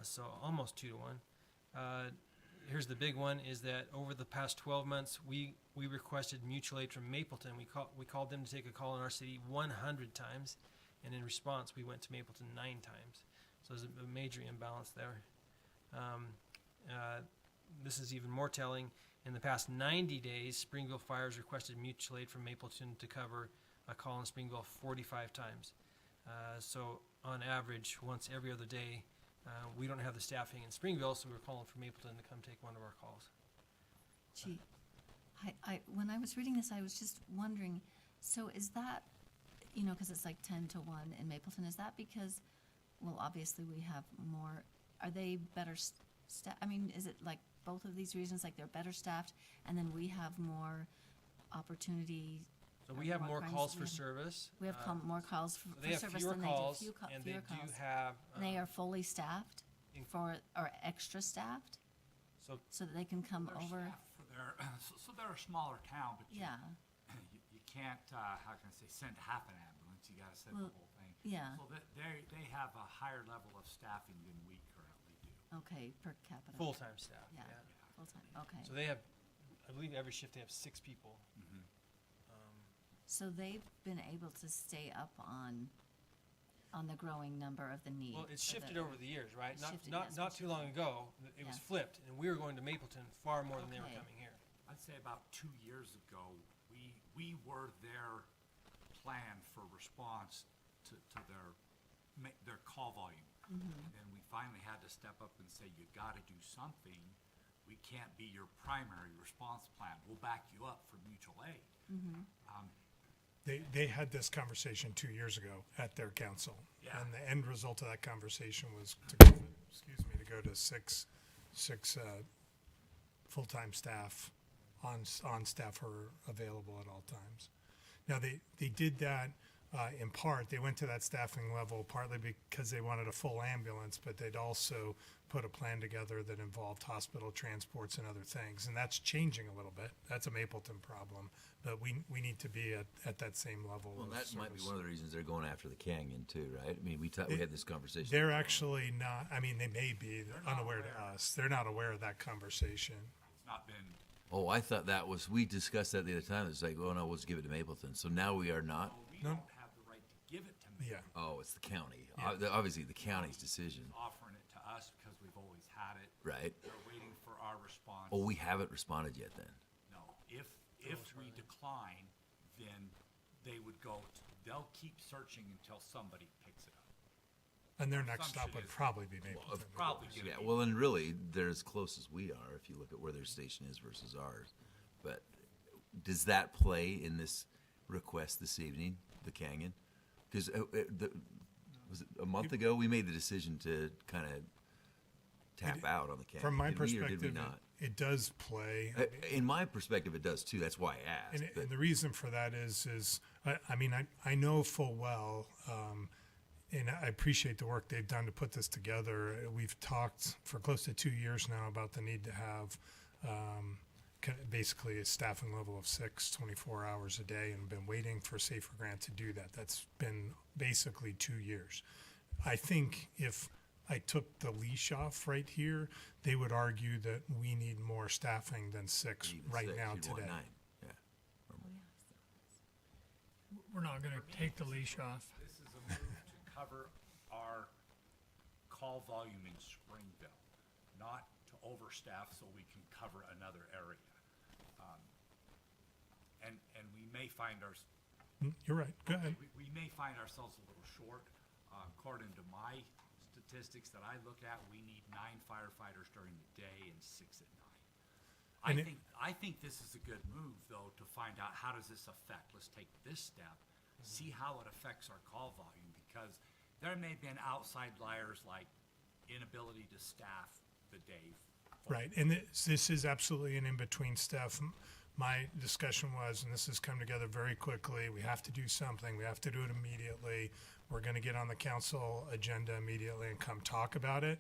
Speaker 11: So almost 2 to 1. Here's the big one, is that over the past 12 months, we requested mutual aid from Mapleton. We called them to take a call in our city 100 times, and in response, we went to Mapleton 9 times. So there's a major imbalance there. This is even more telling. In the past 90 days, Springville Fires requested mutual aid from Mapleton to cover a call in Springville 45 times. So on average, once every other day, we don't have the staffing in Springville, so we're calling for Mapleton to come take one of our calls.
Speaker 12: Gee, when I was reading this, I was just wondering, so is that, because it's like 10 to 1 in Mapleton, is that because, well, obviously we have more, are they better staff? I mean, is it like both of these reasons, like they're better staffed, and then we have more opportunity?
Speaker 11: So we have more
Speaker 12: crimes
Speaker 11: calls
Speaker 12: than
Speaker 11: for
Speaker 12: we have?
Speaker 11: service.
Speaker 12: We have more calls for
Speaker 11: They have
Speaker 12: service
Speaker 11: fewer
Speaker 12: than
Speaker 11: calls,
Speaker 12: they do.
Speaker 11: and they
Speaker 12: Fewer
Speaker 11: do
Speaker 12: calls.
Speaker 11: have.
Speaker 12: And they are fully staffed
Speaker 11: in-
Speaker 12: or extra staffed,
Speaker 11: So
Speaker 12: so that they can come
Speaker 13: They're
Speaker 12: over?
Speaker 13: staffed for their, so they're a smaller town, but
Speaker 12: Yeah,
Speaker 13: you can't, how can I say, send half an ambulance, you gotta send
Speaker 12: Well,
Speaker 13: the whole thing.
Speaker 12: yeah.
Speaker 13: So that they have a higher level of staffing than we currently do.
Speaker 12: okay, per capita.
Speaker 11: full-time staff.
Speaker 12: Yeah, full-time, okay.
Speaker 11: So they have, I believe every shift they have 6 people.
Speaker 12: So they've been able to stay up on the growing number of the need.
Speaker 11: Well, it's
Speaker 12: for
Speaker 11: shifted
Speaker 12: the-
Speaker 11: over the years, right?
Speaker 12: It's
Speaker 11: Not
Speaker 12: shifted,
Speaker 11: not
Speaker 12: yes,
Speaker 11: not
Speaker 12: it's
Speaker 11: too long ago, it was
Speaker 12: Yeah.
Speaker 11: flipped, and we were going to Mapleton far more than they were
Speaker 12: Okay.
Speaker 11: coming here.
Speaker 13: I'd say about 2 years ago, we were their plan for response to their call volume. And then we finally had to step up and say, you gotta do something. We can't be your primary response plan. We'll back you up for mutual aid.
Speaker 5: They had this conversation 2 years ago at their council.
Speaker 13: Yeah.
Speaker 5: And the end result of that conversation was to go to six full-time staff on staff who are available at all times. Now, they did that in part. They went to that staffing level partly because they wanted a full ambulance, but they'd also put a plan together that involved hospital transports and other things. And that's changing a little bit. That's a Mapleton problem, but we need to be at that same level
Speaker 4: Well,
Speaker 5: of
Speaker 4: that might be
Speaker 5: service.
Speaker 4: one of the reasons they're going after the canyon too, right? I mean, we had this conversation.
Speaker 5: They're actually not, I mean, they may be unaware to us. They're not aware of that conversation.
Speaker 13: It's not been,
Speaker 4: Oh, I thought we discussed that the other time. It's like, oh no, we'll just give it to Mapleton. So now we are not.
Speaker 13: we
Speaker 5: No.
Speaker 13: don't have the right to give it to them.
Speaker 5: Yeah.
Speaker 4: Oh, it's the county.
Speaker 5: Yeah.
Speaker 4: Obviously, the county's decision,
Speaker 13: Offering it to us because we've always had it.
Speaker 4: right?
Speaker 13: They're waiting for our response.
Speaker 4: Oh, we haven't responded yet then.
Speaker 13: No, if we decline, then they would they'll keep searching until somebody picks it up.
Speaker 5: And their next stop
Speaker 13: Assumption
Speaker 5: would
Speaker 13: is-
Speaker 5: probably be Mapleton.
Speaker 13: Probably gonna
Speaker 4: Yeah,
Speaker 13: be.
Speaker 4: well, and really, they're as close as we are if you look at where their station is versus ours. But does that play in this request this evening, the canyon? Because was it a month ago we made the decision to kind of tap out on the canyon?
Speaker 5: From my
Speaker 4: Did we or did we
Speaker 5: perspective,
Speaker 4: not?
Speaker 5: it does play.
Speaker 4: In my perspective, it does too. That's why I asked.
Speaker 5: And the reason for that is I mean, I know full well, and I appreciate the work they've done to put this together. We've talked for close to 2 years now about the need to have basically a staffing level of 24 hours a day, and been waiting for Safer Grant to do that. That's been basically 2 years. I think if I took the leash off right here, they would argue that we need more staffing than 6
Speaker 4: Even
Speaker 5: right
Speaker 4: six,
Speaker 5: now
Speaker 4: you'd want
Speaker 5: today.
Speaker 4: 9. Yeah.
Speaker 3: We're not gonna take the leash off.
Speaker 13: This is a move to cover our call volume in Springville, not to overstaff so we can cover another area. And we may find
Speaker 5: You're right. Go ahead.
Speaker 13: we may find ourselves a little short. According to my statistics that I look at, we need 9 firefighters during the day and 6 at night.
Speaker 5: And
Speaker 13: I think this is a good move, though, to find out how does this affect. Let's take this step, see how it affects our call volume, because there may have been outside liars like inability to staff the day.
Speaker 5: Right, and this is absolutely an in-between stuff. My discussion was, and this has come together very quickly, we have to do something, we have to do it immediately. We're gonna get on the council agenda immediately and come talk about it.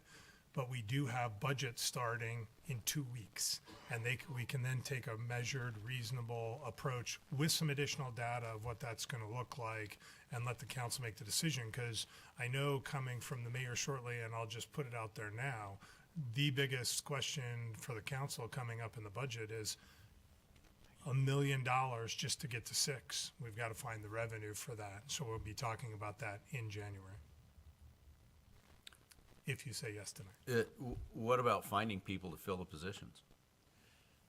Speaker 5: But we do have budget starting in 2 weeks. And we can then take a measured, reasonable approach with some additional data of what that's gonna look like and let the council make the decision. Because I know coming from the mayor shortly, and I'll just put it out there now, the biggest question for the council coming up in the budget is $1 million just to get to 6. We've got to find the revenue for that. So we'll be talking about that in January. If you say yes tonight.
Speaker 7: What about finding people to fill the positions?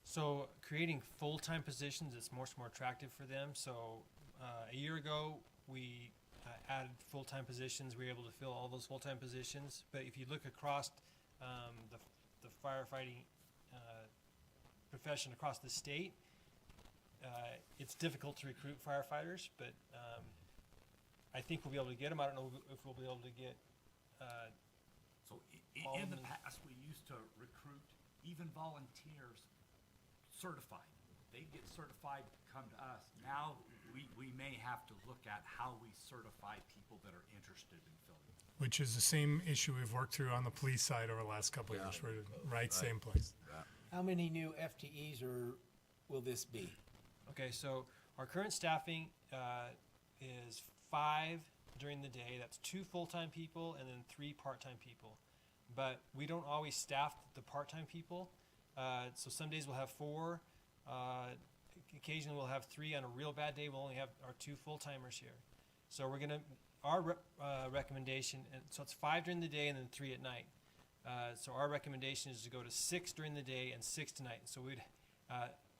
Speaker 11: So creating full-time positions is much more attractive for them. So a year ago, we added full-time positions. We were able to fill all those full-time positions. But if you look across the firefighting profession across the state, it's difficult to recruit firefighters. But I think we'll be able to get them. I don't know if we'll be able to get.
Speaker 13: So in the past, we used to recruit even volunteers certified. They'd get certified to come to us. Now, we may have to look at how we certify people that are interested in filling.
Speaker 5: Which is the same issue we've worked through on the police side over the last couple of years. Right, same place.
Speaker 2: How many new FTEs will this be?
Speaker 11: Okay, so our current staffing is 5 during the day. That's 2 full-time people and then 3 part-time people. But we don't always staff the part-time people. So some days we'll have 4. Occasionally we'll have 3. On a real bad day, we'll only have our 2 full-timers here. So we're gonna, our recommendation, and so it's 5 during the day and then 3 at night. So our recommendation is to go to 6 during the day and 6 tonight. So we'd,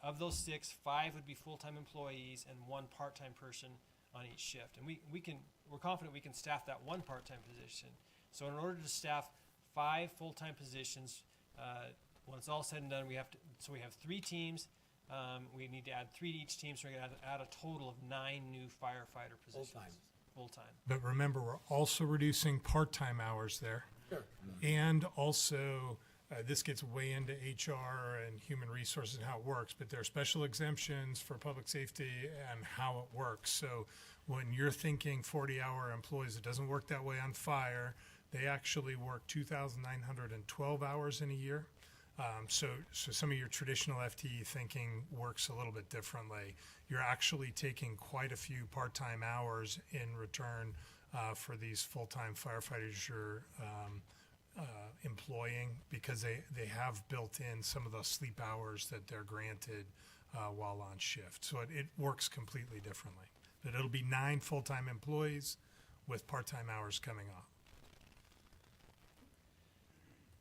Speaker 11: of those 6, 5 would be full-time employees and 1 part-time person on each shift. And we're confident we can staff that 1 part-time position. So in order to staff 5 full-time positions, when it's all said and done, we have 3 teams. We need to add 3 to each team, so we're gonna add a total of 9 new firefighter positions. Full-time.
Speaker 5: But remember, we're also reducing part-time hours there.
Speaker 2: Sure.
Speaker 5: And also, this gets way into HR and human resources and how it works, but there are special exemptions for public safety and how it works. So when you're thinking 40-hour employees, it doesn't work that way on fire. They actually work 2,912 hours in a year. So some of your traditional FTE thinking works a little bit differently. You're actually taking quite a few part-time hours in return for these full-time firefighters you're employing, because they have built in some of those sleep hours that they're granted while on shift. So it works completely differently. But it'll be 9 full-time employees with part-time hours coming off.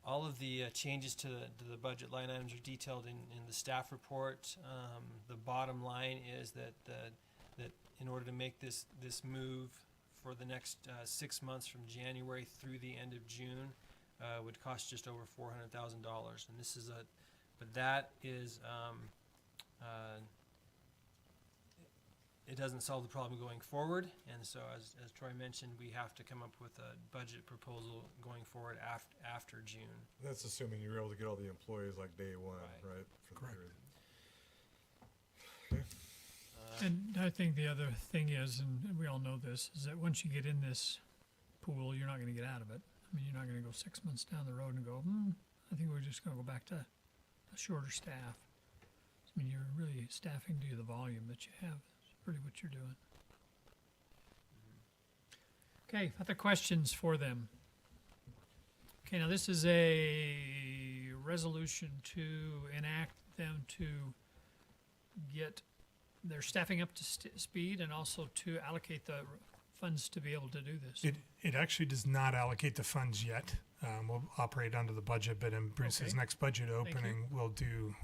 Speaker 11: All of the changes to the budget line items are detailed in the staff report. The bottom line is that in order to make this move for the next 6 months from January through the end of June would cost just over $400,000. And this is but that is, it doesn't solve the problem going forward. And so as Troy mentioned, we have to come up with a budget proposal going forward after June.
Speaker 6: That's assuming you're able to get all the employees like day one, right? For the
Speaker 5: Correct.
Speaker 6: period.
Speaker 3: And I think the other thing is, and we all know this, is that once you get in this pool, you're not going to get out of it. I mean, you're not going to go 6 months down the road and go, I think we're just going to go back to a shorter staff. I mean, you're really staffing to the volume that you have. It's really what you're doing. Okay, other questions for them? Okay, now this is a resolution to enact them to get their staffing up to speed and also to allocate the funds to be able to do this.
Speaker 5: It actually does not allocate the funds yet. We'll operate under the budget, but in Bruce's
Speaker 3: Okay.
Speaker 5: next budget
Speaker 3: you.
Speaker 5: opening, we'll do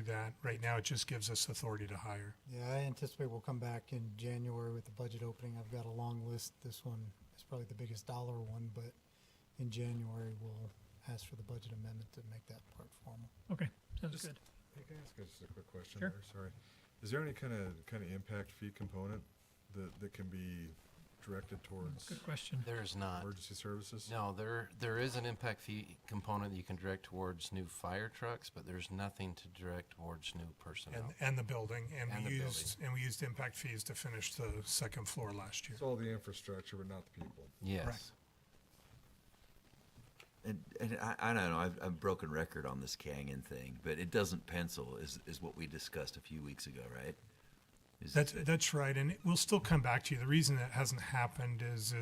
Speaker 5: that. Right now, it just gives us authority to hire.
Speaker 10: Yeah, I anticipate we'll come back in January with the budget opening. I've got a long list. This one is probably the biggest dollar one, but in January, we'll ask for the budget amendment to make that part formal.
Speaker 3: Okay, sounds
Speaker 6: Just-
Speaker 3: good.
Speaker 6: Hey, can I ask just a quick question
Speaker 3: Sure.
Speaker 6: there? Sorry. Is there any kind of impact fee component that can be directed towards
Speaker 3: Good question.
Speaker 14: There's not.
Speaker 6: emergency services?
Speaker 14: No, there is an impact fee component that you can direct towards new fire trucks, but there's nothing to direct towards new personnel.
Speaker 5: And the building, and
Speaker 14: And
Speaker 5: we
Speaker 14: the
Speaker 5: used impact fees to finish the second floor last year.
Speaker 6: It's all the infrastructure, but not the people.
Speaker 14: Yes.
Speaker 5: Right.
Speaker 4: And I don't know, I've broken record on this Canyon thing, but it doesn't pencil, is what we discussed a few weeks ago, right?
Speaker 5: That's right, and we'll still come back to you. The reason that hasn't happened is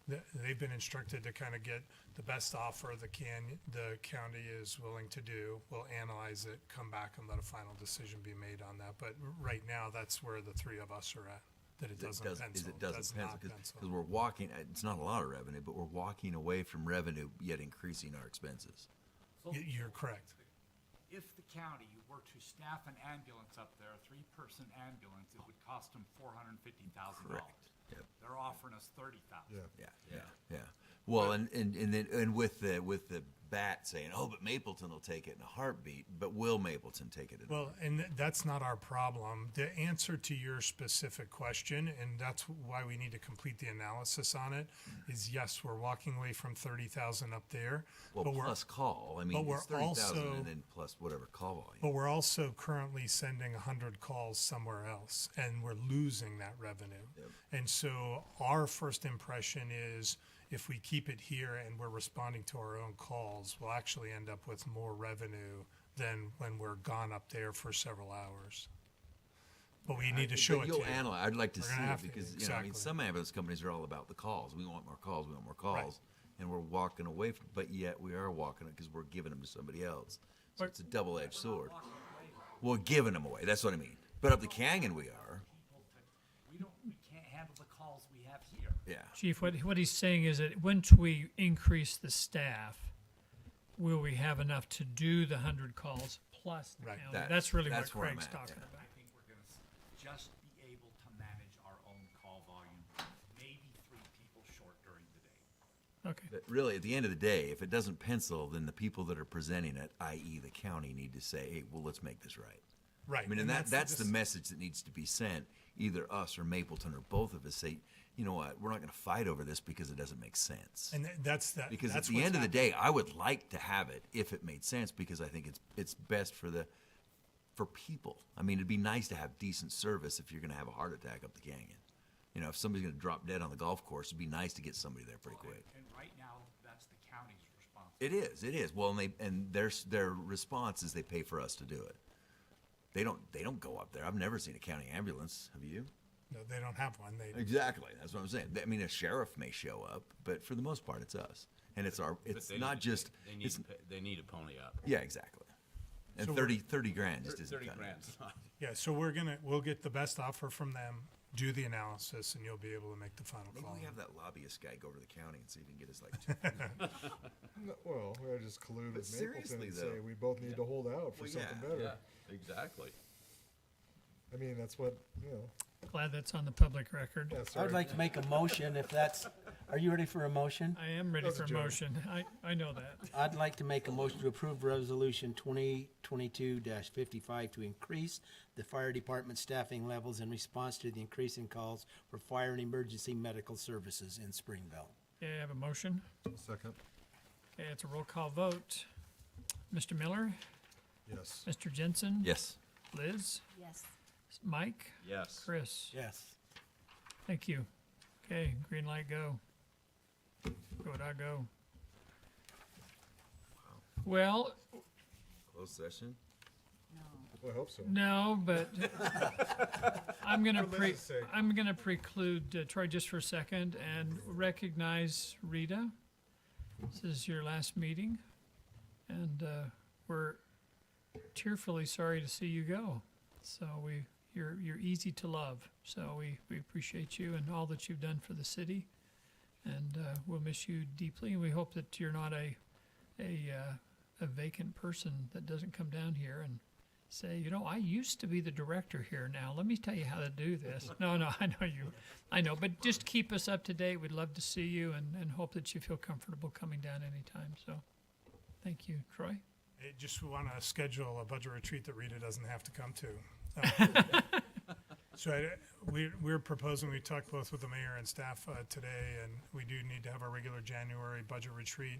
Speaker 5: that they've been instructed to kind of get the best offer the county is willing to do. We'll analyze it, come back, and let a final decision be made on that. But right now, that's where the three of us are at. That it doesn't pencil.
Speaker 4: It doesn't
Speaker 5: Does
Speaker 4: pencil,
Speaker 5: not pencil.
Speaker 4: because we're walking, it's not a lot of revenue, but we're walking away from revenue, yet increasing our expenses.
Speaker 5: You're correct.
Speaker 13: If the county were to staff an ambulance up there, a three-person ambulance, it would cost them $450,000.
Speaker 4: Correct. Yep.
Speaker 13: They're offering us $30,000.
Speaker 4: Yeah. Well, and with the bat saying, "Oh, but Mapleton will take it in a heartbeat," but will Mapleton take it?
Speaker 5: Well, and that's not our problem. The answer to your specific question, and that's why we need to complete the analysis on it, is yes, we're walking away from 30,000 up there.
Speaker 4: Well,
Speaker 5: but
Speaker 4: plus call. I mean,
Speaker 5: but
Speaker 4: it's
Speaker 5: we're
Speaker 4: 30,000
Speaker 5: also-
Speaker 4: and then plus whatever call volume.
Speaker 5: But we're also currently sending 100 calls somewhere else, and we're losing that revenue.
Speaker 4: Yep.
Speaker 5: And so our first impression is if we keep it here and we're responding to our own calls, we'll actually end up with more revenue than when we're gone up there for several hours. But we need to show it to
Speaker 4: You'll
Speaker 5: you.
Speaker 4: analyze. I'd like to
Speaker 5: We're
Speaker 4: see
Speaker 5: gonna
Speaker 4: it
Speaker 5: have to,
Speaker 4: because I mean,
Speaker 5: exactly.
Speaker 4: some ambulance companies are all about the calls. We want more calls. We want more calls, and we're walking away from. But yet we are walking it because we're giving them to somebody else. So it's a double-edged sword. We're giving them away. That's what I mean. But up the canyon, we are.
Speaker 13: We can't handle the calls we have here.
Speaker 4: Yeah.
Speaker 3: Chief, what he's saying is that once we increase the staff, will we have enough to do the 100 calls plus the
Speaker 5: Right.
Speaker 3: county? That's really
Speaker 4: That's
Speaker 3: what
Speaker 4: where I'm
Speaker 3: Craig's
Speaker 4: at,
Speaker 3: talking
Speaker 4: yeah.
Speaker 3: about.
Speaker 13: I think we're gonna just be able to manage our own call volume, maybe 3 people short during the day.
Speaker 3: Okay.
Speaker 4: But really, at the end of the day, if it doesn't pencil, then the people that are presenting it, i.e., the county, need to say, "Hey, well, let's make this right."
Speaker 5: Right.
Speaker 4: I mean, and that's the message that needs to be sent. Either us or Mapleton or both of us say, "You know what? We're not going to fight over this because it doesn't make sense."
Speaker 5: And that's that.
Speaker 4: Because
Speaker 5: that's
Speaker 4: at the
Speaker 5: what's
Speaker 4: end of the
Speaker 5: happening.
Speaker 4: day, I would like to have it if it made sense because I think it's best for people. I mean, it'd be nice to have decent service if you're going to have a heart attack up the canyon. You know, if somebody's going to drop dead on the golf course, it'd be nice to get somebody there pretty quick.
Speaker 13: And right now, that's the county's responsibility.
Speaker 4: It is. Well, and their response is they pay for us to do it. They don't go up there. I've never seen a county ambulance. Have you?
Speaker 5: No, they don't have one. They
Speaker 4: Exactly. That's what I'm saying. I mean, a sheriff may show up, but for the most part, it's us, and it's our.
Speaker 7: But
Speaker 4: It's
Speaker 7: they
Speaker 4: not
Speaker 7: need-
Speaker 4: just.
Speaker 7: They need,
Speaker 4: It's,
Speaker 7: to pay, they need to pony up.
Speaker 4: yeah, exactly. And
Speaker 5: So
Speaker 4: 30 grand just isn't
Speaker 7: 30
Speaker 4: cutting it.
Speaker 7: grand's not.
Speaker 5: Yeah, so we'll get the best offer from them, do the analysis, and you'll be able to make the final
Speaker 4: Maybe
Speaker 5: call.
Speaker 4: we have that lobbyist guy go over to the county and see if he can get us like.
Speaker 6: No, well, we ought to just collude
Speaker 4: But
Speaker 6: with Mapleton
Speaker 4: seriously,
Speaker 6: and
Speaker 4: though.
Speaker 6: say we both need to hold out for
Speaker 4: Well,
Speaker 6: something
Speaker 4: yeah,
Speaker 6: better.
Speaker 7: Yeah, exactly.
Speaker 6: I mean, that's what, you know.
Speaker 3: Glad that's on the public record.
Speaker 6: Yeah,
Speaker 2: I
Speaker 6: sorry.
Speaker 2: would like to make a motion if that's, are you ready for a motion?
Speaker 3: I am ready
Speaker 6: That's a
Speaker 3: for
Speaker 6: joke.
Speaker 3: motion. I know that.
Speaker 2: I'd like to make a motion to approve Resolution 2022-55 to increase the fire department staffing levels in response to the increasing calls for fire and emergency medical services in Springville.
Speaker 3: Okay, I have a motion.
Speaker 6: Second.
Speaker 3: Okay, it's a roll call vote. Mr. Miller,
Speaker 6: Yes.
Speaker 3: Mr. Jensen,
Speaker 4: Yes.
Speaker 3: Liz,
Speaker 12: Yes.
Speaker 3: Mike,
Speaker 7: Yes.
Speaker 3: Chris.
Speaker 2: Yes.
Speaker 3: Thank you. Okay, green light, go. Go, dog, go. Well,
Speaker 4: Closed session.
Speaker 6: Well, I hope so.
Speaker 3: no, but I'm gonna
Speaker 6: For Liz's sake.
Speaker 3: I'm gonna preclude Troy just for a second and recognize Rita. This is your last meeting, and we're tearfully sorry to see you go. So you're easy to love. So we appreciate you and all that you've done for the city, and we'll miss you deeply. And we hope that you're not a vacant person that doesn't come down here and say, you know, I used to be the director here. Now let me tell you how to do this. No, I know, but just keep us up to date. We'd love to see you and hope that you feel comfortable coming down anytime. So, thank you, Troy.
Speaker 5: I just want to schedule a budget retreat that Rita doesn't have to come to. So we're proposing, we talked both with the mayor and staff today, and we do need to have our regular January budget retreat.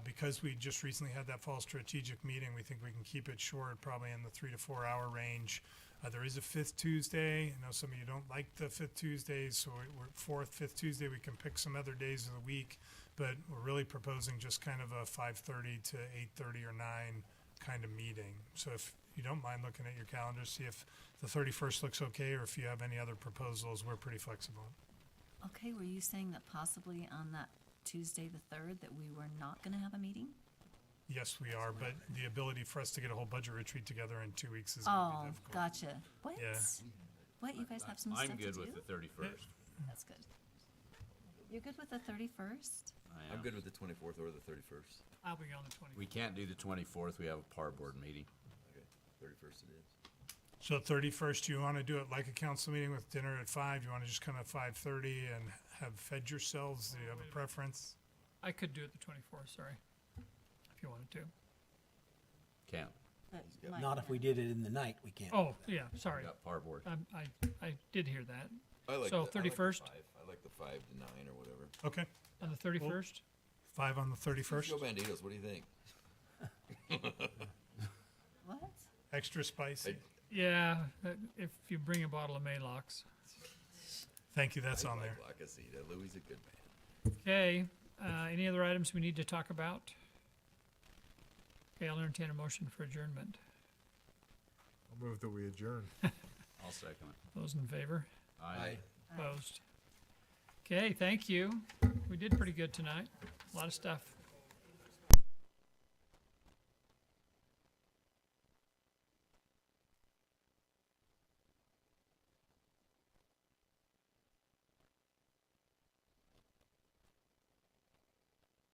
Speaker 5: Because we just recently had that fall strategic meeting, we think we can keep it short, probably in the 3 to 4 hour range. There is a fifth Tuesday. I know some of you don't like the fifth Tuesdays, so we're fourth, fifth Tuesday. We can pick some other days of the week, but we're really proposing just kind of a 5:30 to 8:30 or 9 kind of meeting. So if you don't mind looking at your calendar, see if the 31st looks okay, or if you have any other proposals, we're pretty flexible.
Speaker 12: Okay, were you saying that possibly on that Tuesday, the 3rd, that we were not gonna have a meeting?
Speaker 5: Yes, we are, but the ability for us to get a whole budget retreat together in 2 weeks is gonna be
Speaker 12: Oh,
Speaker 5: difficult.
Speaker 12: gotcha. What?
Speaker 5: Yeah.
Speaker 12: What, you guys have some stuff to
Speaker 7: I'm
Speaker 12: do?
Speaker 7: good with the 31st.
Speaker 12: That's good. You're good with the 31st?
Speaker 4: I'm good with the 24th or the 31st.
Speaker 3: I'll be on the 20th.
Speaker 7: We can't do the 24th, we have a par board meeting.
Speaker 4: Okay, 31st it is.
Speaker 5: So 31st, you want to do it like a council meeting with dinner at 5? You want to just come at 5:30 and have fed yourselves? Do you have a preference?
Speaker 3: I could do it the 24th, sorry, if you wanted to.
Speaker 7: Can't,
Speaker 2: Not if we did it in the night, we can't.
Speaker 3: Oh, yeah, sorry.
Speaker 7: got par board.
Speaker 3: I did hear that.
Speaker 4: I like
Speaker 3: So
Speaker 4: the
Speaker 3: 31st?
Speaker 4: I like the 5 to 9 or whatever.
Speaker 5: Okay,
Speaker 3: On the 31st?
Speaker 5: 5 on the 31st.
Speaker 4: Joe Banditos, what do you think?
Speaker 12: What?
Speaker 5: Extra spicy.
Speaker 3: Yeah, if you bring a bottle of Maalox.
Speaker 5: Thank you, that's
Speaker 4: I
Speaker 5: on
Speaker 4: like
Speaker 5: there.
Speaker 4: La Casita. Louis a good man.
Speaker 3: Okay, any other items we need to talk about? Okay, I'll entertain a motion for adjournment.
Speaker 6: I'll move that we adjourn.
Speaker 7: I'll second it.
Speaker 3: Those in favor?
Speaker 7: Aye.
Speaker 3: Opposed? Okay, thank you. We did pretty good tonight. A lot of stuff.